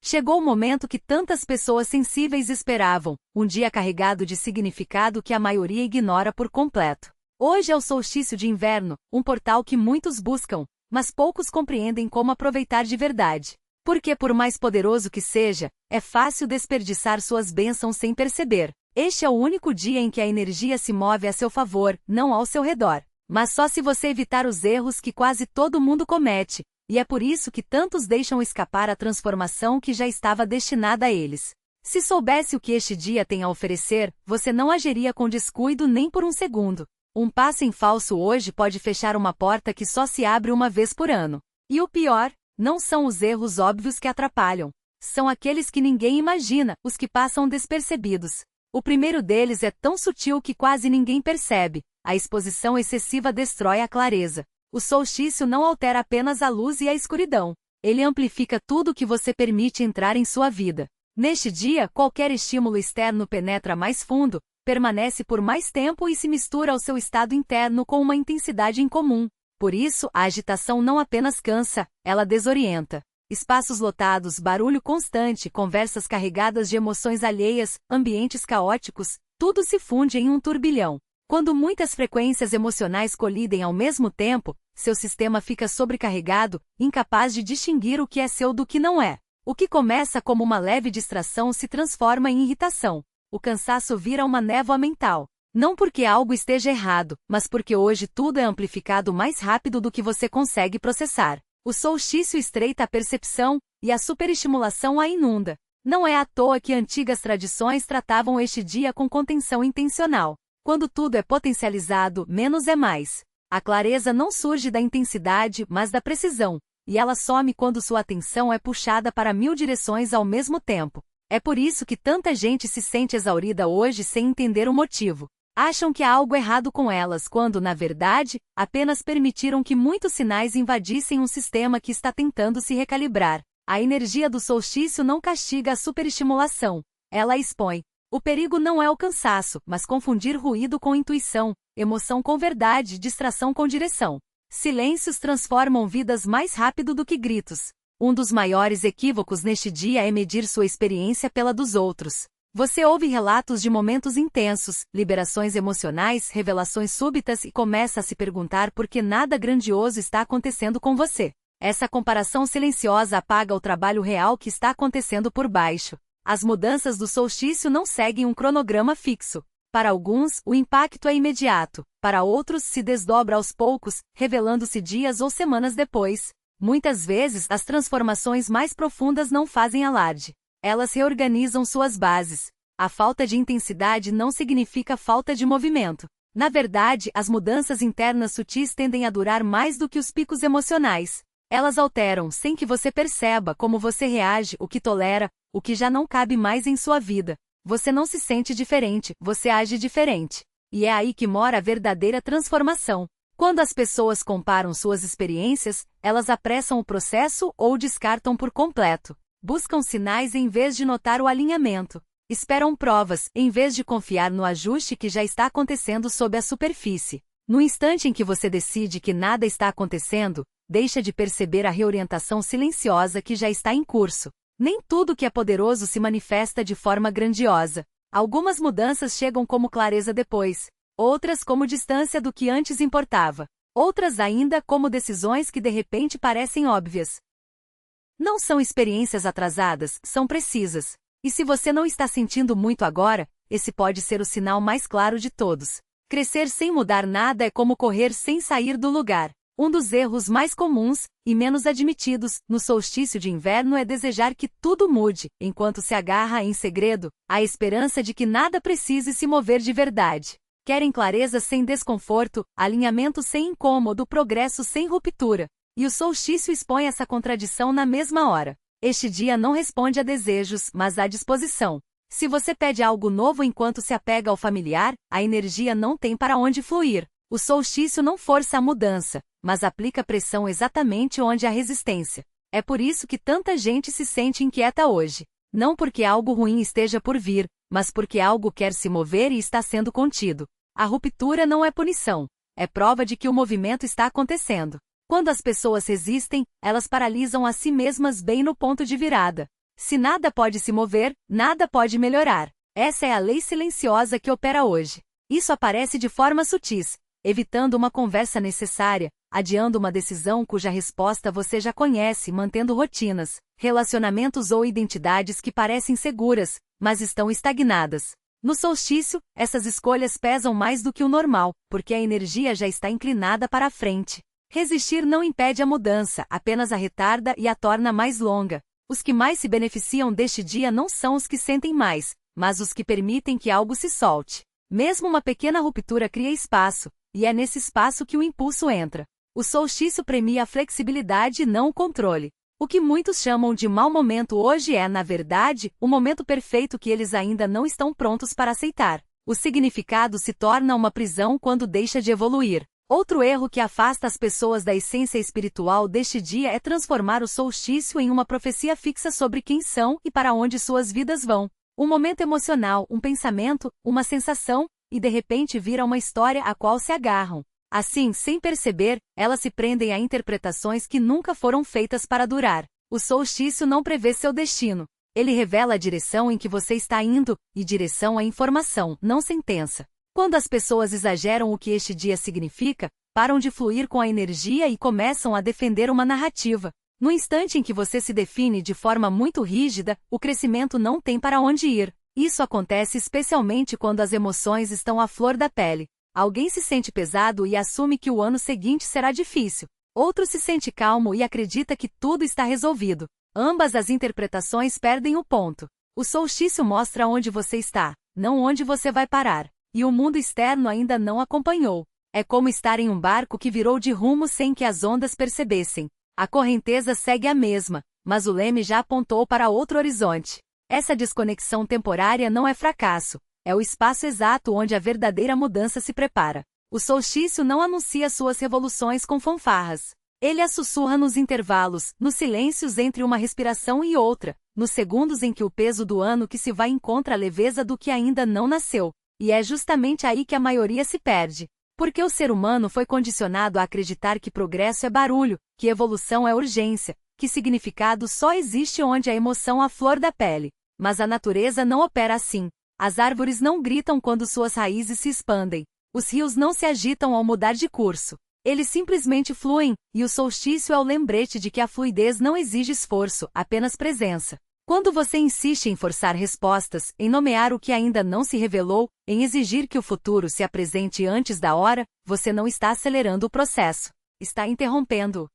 Chegou o momento que tantas pessoas sensíveis esperavam, um dia carregado de significado que a maioria ignora por completo. Hoje é o solstício de inverno, um portal que muitos buscam, mas poucos compreendem como aproveitar de verdade. Porque por mais poderoso que seja, é fácil desperdiçar suas bênçãos sem perceber. Este é o único dia em que a energia se move a seu favor, não ao seu redor. Mas só se você evitar os erros que quase todo mundo comete, e é por isso que tantos deixam escapar a transformação que já estava destinada a eles. Se soubesse o que este dia tem a oferecer, você não agiria com descuido nem por um segundo. Um passo em falso hoje pode fechar uma porta que só se abre uma vez por ano. E o pior, não são os erros óbvios que atrapalham. São aqueles que ninguém imagina, os que passam despercebidos. O primeiro deles é tão sutil que quase ninguém percebe. A exposição excessiva destrói a clareza. O solstício não altera apenas a luz e a escuridão. Ele amplifica tudo que você permite entrar em sua vida. Neste dia, qualquer estímulo externo penetra mais fundo, permanece por mais tempo e se mistura ao seu estado interno com uma intensidade incomum. Por isso, a agitação não apenas cansa, ela desorienta. Espaços lotados, barulho constante, conversas carregadas de emoções alheias, ambientes caóticos, tudo se funde em um turbilhão. Quando muitas frequências emocionais colidem ao mesmo tempo, seu sistema fica sobrecarregado, incapaz de distinguir o que é seu do que não é. O que começa como uma leve distração se transforma em irritação. O cansaço vira uma névoa mental. Não porque algo esteja errado, mas porque hoje tudo é amplificado mais rápido do que você consegue processar. O solstício estreita a percepção, e a superestimulação a inunda. Não é à toa que antigas tradições tratavam este dia com contenção intencional. Quando tudo é potencializado, menos é mais. A clareza não surge da intensidade, mas da precisão, e ela some quando sua atenção é puxada para 1000 direções ao mesmo tempo. É por isso que tanta gente se sente exaurida hoje sem entender o motivo. Acham que há algo errado com elas quando, na verdade, apenas permitiram que muitos sinais invadissem um sistema que está tentando se recalibrar. A energia do solstício não castiga a superestimulação, ela a expõe. O perigo não é o cansaço, mas confundir ruído com intuição, emoção com verdade, distração com direção. Silêncios transformam vidas mais rápido do que gritos. Um dos maiores equívocos neste dia é medir sua experiência pela dos outros. Você ouve relatos de momentos intensos, liberações emocionais, revelações súbitas e começa a se perguntar por que nada grandioso está acontecendo com você. Essa comparação silenciosa apaga o trabalho real que está acontecendo por baixo. As mudanças do solstício não seguem um cronograma fixo. Para alguns, o impacto é imediato, para outros se desdobra aos poucos, revelando-se dias ou semanas depois. Muitas vezes, as transformações mais profundas não fazem alarde. Elas reorganizam suas bases. A falta de intensidade não significa falta de movimento. Na verdade, as mudanças internas sutis tendem a durar mais do que os picos emocionais. Elas alteram, sem que você perceba, como você reage, o que tolera, o que já não cabe mais em sua vida. Você não se sente diferente, você age diferente. E é aí que mora a verdadeira transformação. Quando as pessoas comparam suas experiências, elas apressam o processo ou descartam por completo. Buscam sinais em vez de notar o alinhamento. Esperam provas, em vez de confiar no ajuste que já está acontecendo sob a superfície. No instante em que você decide que nada está acontecendo, deixa de perceber a reorientação silenciosa que já está em curso. Nem tudo que é poderoso se manifesta de forma grandiosa. Algumas mudanças chegam como clareza depois, outras como distância do que antes importava, outras ainda como decisões que de repente parecem óbvias. Não são experiências atrasadas, são precisas. E se você não está sentindo muito agora, esse pode ser o sinal mais claro de todos. Crescer sem mudar nada é como correr sem sair do lugar. Um dos erros mais comuns, e menos admitidos, no solstício de inverno é desejar que tudo mude, enquanto se agarra em segredo, à esperança de que nada precise se mover de verdade. Querem clareza sem desconforto, alinhamento sem incômodo, progresso sem ruptura. E o solstício expõe essa contradição na mesma hora. Este dia não responde a desejos, mas à disposição. Se você pede algo novo enquanto se apega ao familiar, a energia não tem para onde fluir. O solstício não força a mudança, mas aplica pressão exatamente onde há resistência. É por isso que tanta gente se sente inquieta hoje. Não porque algo ruim esteja por vir, mas porque algo quer se mover e está sendo contido. A ruptura não é punição, é prova de que o movimento está acontecendo. Quando as pessoas resistem, elas paralisam a si mesmas bem no ponto de virada. Se nada pode se mover, nada pode melhorar. Essa é a lei silenciosa que opera hoje. Isso aparece de forma sutis, evitando uma conversa necessária, adiando uma decisão cuja resposta você já conhece, mantendo rotinas, relacionamentos ou identidades que parecem seguras, mas estão estagnadas. No solstício, essas escolhas pesam mais do que o normal, porque a energia já está inclinada para a frente. Resistir não impede a mudança, apenas a retarda e a torna mais longa. Os que mais se beneficiam deste dia não são os que sentem mais, mas os que permitem que algo se solte. Mesmo uma pequena ruptura cria espaço, e é nesse espaço que o impulso entra. O solstício premia a flexibilidade e não o controle. O que muitos chamam de mau momento hoje é, na verdade, o momento perfeito que eles ainda não estão prontos para aceitar. O significado se torna uma prisão quando deixa de evoluir. Outro erro que afasta as pessoas da essência espiritual deste dia é transformar o solstício em uma profecia fixa sobre quem são e para onde suas vidas vão. Um momento emocional, um pensamento, uma sensação, e de repente vira uma história a qual se agarram. Assim, sem perceber, elas se prendem a interpretações que nunca foram feitas para durar. O solstício não prevê seu destino. Ele revela a direção em que você está indo, e direção é informação, não sentença. Quando as pessoas exageram o que este dia significa, param de fluir com a energia e começam a defender uma narrativa. No instante em que você se define de forma muito rígida, o crescimento não tem para onde ir. Isso acontece especialmente quando as emoções estão à flor da pele. Alguém se sente pesado e assume que o ano seguinte será difícil. Outro se sente calmo e acredita que tudo está resolvido. Ambas as interpretações perdem o ponto. O solstício mostra onde você está, não onde você vai parar. E o mundo externo ainda não acompanhou. É como estar em um barco que virou de rumo sem que as ondas percebessem. A correnteza segue a mesma, mas o leme já apontou para outro horizonte. Essa desconexão temporária não é fracasso. É o espaço exato onde a verdadeira mudança se prepara. O solstício não anuncia suas revoluções com fanfarras. Ele as sussurra nos intervalos, nos silêncios entre uma respiração e outra, nos segundos em que o peso do ano que se vai encontra a leveza do que ainda não nasceu. E é justamente aí que a maioria se perde. Porque o ser humano foi condicionado a acreditar que progresso é barulho, que evolução é urgência, que significado só existe onde a emoção à flor da pele. Mas a natureza não opera assim. As árvores não gritam quando suas raízes se expandem. Os rios não se agitam ao mudar de curso. Eles simplesmente fluem, e o solstício é o lembrete de que a fluidez não exige esforço, apenas presença. Quando você insiste em forçar respostas, em nomear o que ainda não se revelou, em exigir que o futuro se apresente antes da hora, você não está acelerando o processo. Está interrompendo-o.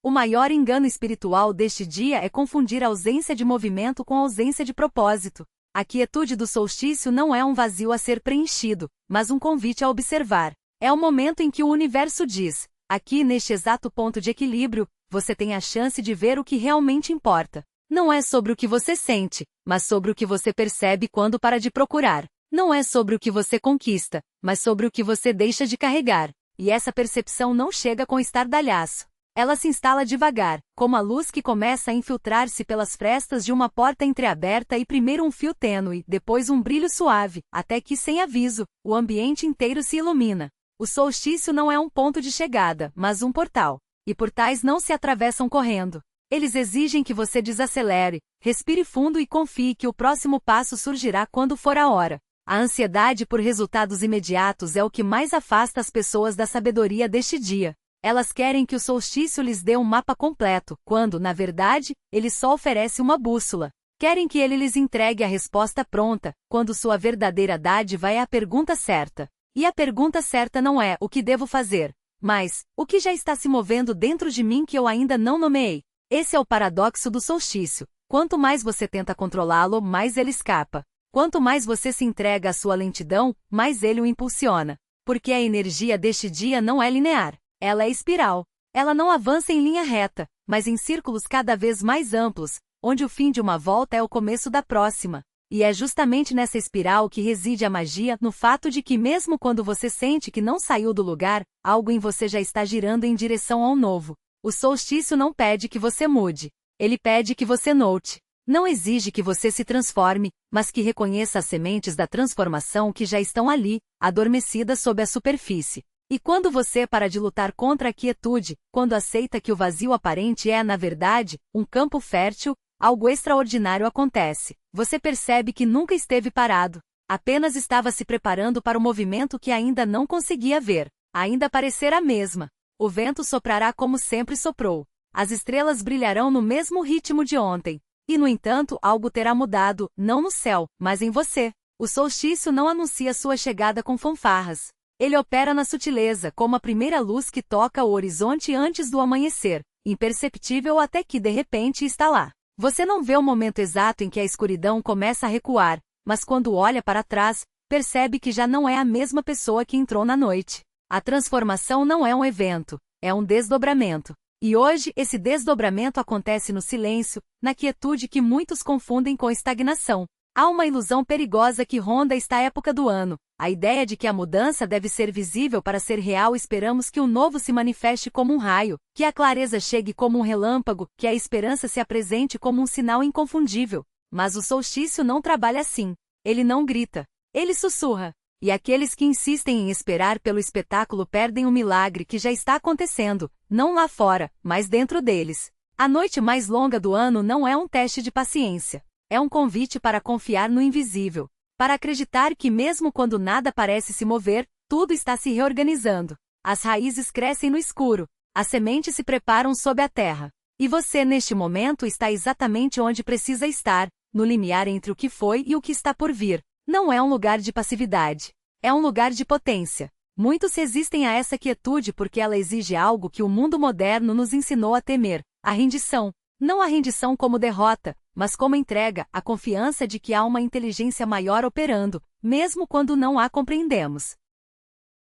O maior engano espiritual deste dia é confundir a ausência de movimento com a ausência de propósito. A quietude do solstício não é um vazio a ser preenchido, mas um convite a observar. É o momento em que o universo diz: aqui neste exato ponto de equilíbrio, você tem a chance de ver o que realmente importa. Não é sobre o que você sente, mas sobre o que você percebe quando para de procurar. Não é sobre o que você conquista, mas sobre o que você deixa de carregar. E essa percepção não chega com estardalhaço. Ela se instala devagar, como a luz que começa a infiltrar-se pelas frestas de uma porta entreaberta e primeiro um fio tênue, depois um brilho suave, até que, sem aviso, o ambiente inteiro se ilumina. O solstício não é um ponto de chegada, mas um portal. E portais não se atravessam correndo. Eles exigem que você desacelere, respire fundo e confie que o próximo passo surgirá quando for a hora. A ansiedade por resultados imediatos é o que mais afasta as pessoas da sabedoria deste dia. Elas querem que o solstício lhes dê um mapa completo, quando, na verdade, ele só oferece uma bússola. Querem que ele lhes entregue a resposta pronta, quando sua verdadeira dádiva é a pergunta certa. E a pergunta certa não é o que devo fazer, mas o que já está se movendo dentro de mim que eu ainda não nomeei. Esse é o paradoxo do solstício. Quanto mais você tenta controlá-lo, mais ele escapa. Quanto mais você se entrega à sua lentidão, mais ele o impulsiona. Porque a energia deste dia não é linear. Ela é espiral. Ela não avança em linha reta, mas em círculos cada vez mais amplos, onde o fim de uma volta é o começo da próxima. E é justamente nessa espiral que reside a magia, no fato de que mesmo quando você sente que não saiu do lugar, algo em você já está girando em direção ao novo. O solstício não pede que você mude. Ele pede que você note. Não exige que você se transforme, mas que reconheça as sementes da transformação que já estão ali, adormecidas sob a superfície. E quando você para de lutar contra a quietude, quando aceita que o vazio aparente é, na verdade, um campo fértil, algo extraordinário acontece. Você percebe que nunca esteve parado. Apenas estava se preparando para o movimento que ainda não conseguia ver. Ainda parecer a mesma. O vento soprará como sempre soprou. As estrelas brilharão no mesmo ritmo de ontem. E, no entanto, algo terá mudado, não no céu, mas em você. O solstício não anuncia sua chegada com fanfarras. Ele opera na sutileza, como a primeira luz que toca o horizonte antes do amanhecer, imperceptível até que de repente está lá. Você não vê o momento exato em que a escuridão começa a recuar, mas quando olha para trás, percebe que já não é a mesma pessoa que entrou na noite. A transformação não é um evento, é um desdobramento. E hoje, esse desdobramento acontece no silêncio, na quietude que muitos confundem com estagnação. Há uma ilusão perigosa que ronda esta época do ano. A ideia de que a mudança deve ser visível para ser real. Esperamos que o novo se manifeste como um raio, que a clareza chegue como um relâmpago, que a esperança se apresente como um sinal inconfundível. Mas o solstício não trabalha assim. Ele não grita. Ele sussurra. E aqueles que insistem em esperar pelo espetáculo perdem o milagre que já está acontecendo, não lá fora, mas dentro deles. A noite mais longa do ano não é um teste de paciência. É um convite para confiar no invisível, para acreditar que mesmo quando nada parece se mover, tudo está se reorganizando. As raízes crescem no escuro, as sementes se preparam sob a terra. E você neste momento está exatamente onde precisa estar, no limiar entre o que foi e o que está por vir. Não é um lugar de passividade. É um lugar de potência. Muitos resistem a essa quietude porque ela exige algo que o mundo moderno nos ensinou a temer: a rendição. Não a rendição como derrota, mas como entrega, a confiança de que há uma inteligência maior operando, mesmo quando não a compreendemos.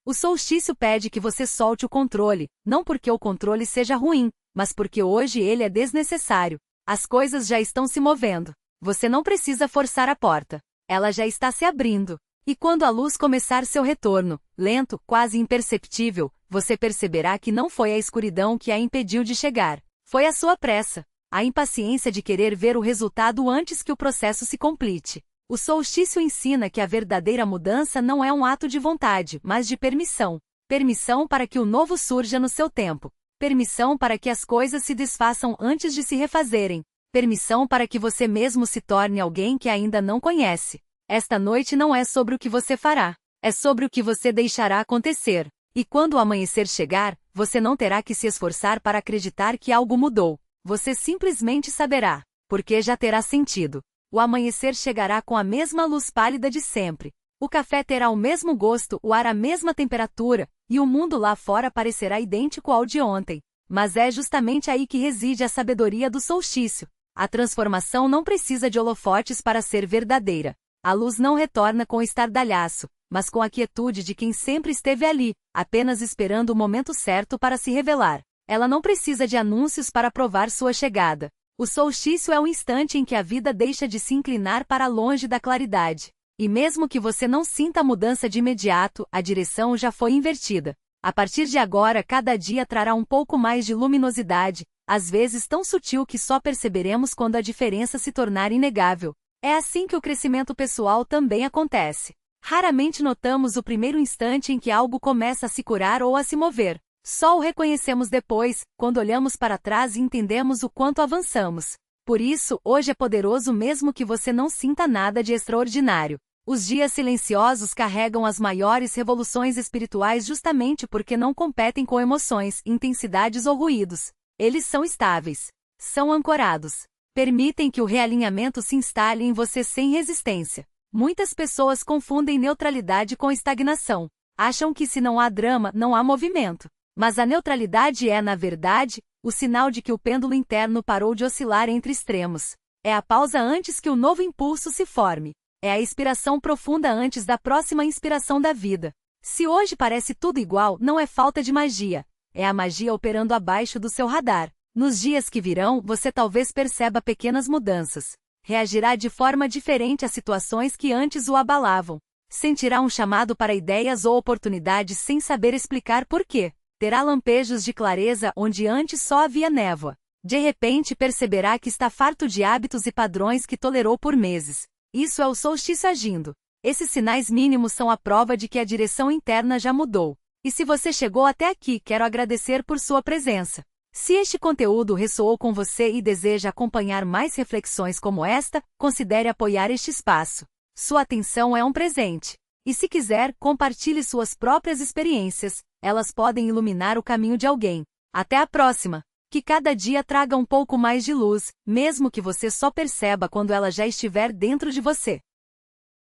O solstício pede que você solte o controle, não porque o controle seja ruim, mas porque hoje ele é desnecessário. As coisas já estão se movendo. Você não precisa forçar a porta. Ela já está se abrindo. E quando a luz começar seu retorno, lento, quase imperceptível, você perceberá que não foi a escuridão que a impediu de chegar. Foi a sua pressa. A impaciência de querer ver o resultado antes que o processo se complete. O solstício ensina que a verdadeira mudança não é um ato de vontade, mas de permissão. Permissão para que o novo surja no seu tempo. Permissão para que as coisas se desfaçam antes de se refazerem. Permissão para que você mesmo se torne alguém que ainda não conhece. Esta noite não é sobre o que você fará. É sobre o que você deixará acontecer. E quando o amanhecer chegar, você não terá que se esforçar para acreditar que algo mudou. Você simplesmente saberá, porque já terá sentido. O amanhecer chegará com a mesma luz pálida de sempre. O café terá o mesmo gosto, o ar a mesma temperatura, e o mundo lá fora parecerá idêntico ao de ontem. Mas é justamente aí que reside a sabedoria do solstício. A transformação não precisa de holofotes para ser verdadeira. A luz não retorna com estardalhaço, mas com a quietude de quem sempre esteve ali, apenas esperando o momento certo para se revelar. Ela não precisa de anúncios para provar sua chegada. O solstício é o instante em que a vida deixa de se inclinar para longe da claridade. E mesmo que você não sinta a mudança de imediato, a direção já foi invertida. A partir de agora, cada dia trará um pouco mais de luminosidade, às vezes tão sutil que só perceberemos quando a diferença se tornar inegável. É assim que o crescimento pessoal também acontece. Raramente notamos o primeiro instante em que algo começa a se curar ou a se mover. Só o reconhecemos depois, quando olhamos para trás e entendemos o quanto avançamos. Por isso, hoje é poderoso mesmo que você não sinta nada de extraordinário. Os dias silenciosos carregam as maiores revoluções espirituais justamente porque não competem com emoções, intensidades ou ruídos. Eles são estáveis. São ancorados. Permitem que o realinhamento se instale em você sem resistência. Muitas pessoas confundem neutralidade com estagnação. Acham que se não há drama, não há movimento. Mas a neutralidade é, na verdade, o sinal de que o pêndulo interno parou de oscilar entre extremos. É a pausa antes que o novo impulso se forme. É a expiração profunda antes da próxima inspiração da vida. Se hoje parece tudo igual, não é falta de magia. É a magia operando abaixo do seu radar. Nos dias que virão, você talvez perceba pequenas mudanças. Reagirá de forma diferente a situações que antes o abalavam. Sentirá um chamado para ideias ou oportunidades sem saber explicar por quê. Terá lampejos de clareza onde antes só havia névoa. De repente perceberá que está farto de hábitos e padrões que tolerou por meses. Isso é o solstício agindo. Esses sinais mínimos são a prova de que a direção interna já mudou. E se você chegou até aqui, quero agradecer por sua presença. Se este conteúdo ressoou com você e deseja acompanhar mais reflexões como esta, considere apoiar este espaço. Sua atenção é um presente. E se quiser, compartilhe suas próprias experiências, elas podem iluminar o caminho de alguém. Até a próxima! Que cada dia traga um pouco mais de luz, mesmo que você só perceba quando ela já estiver dentro de você.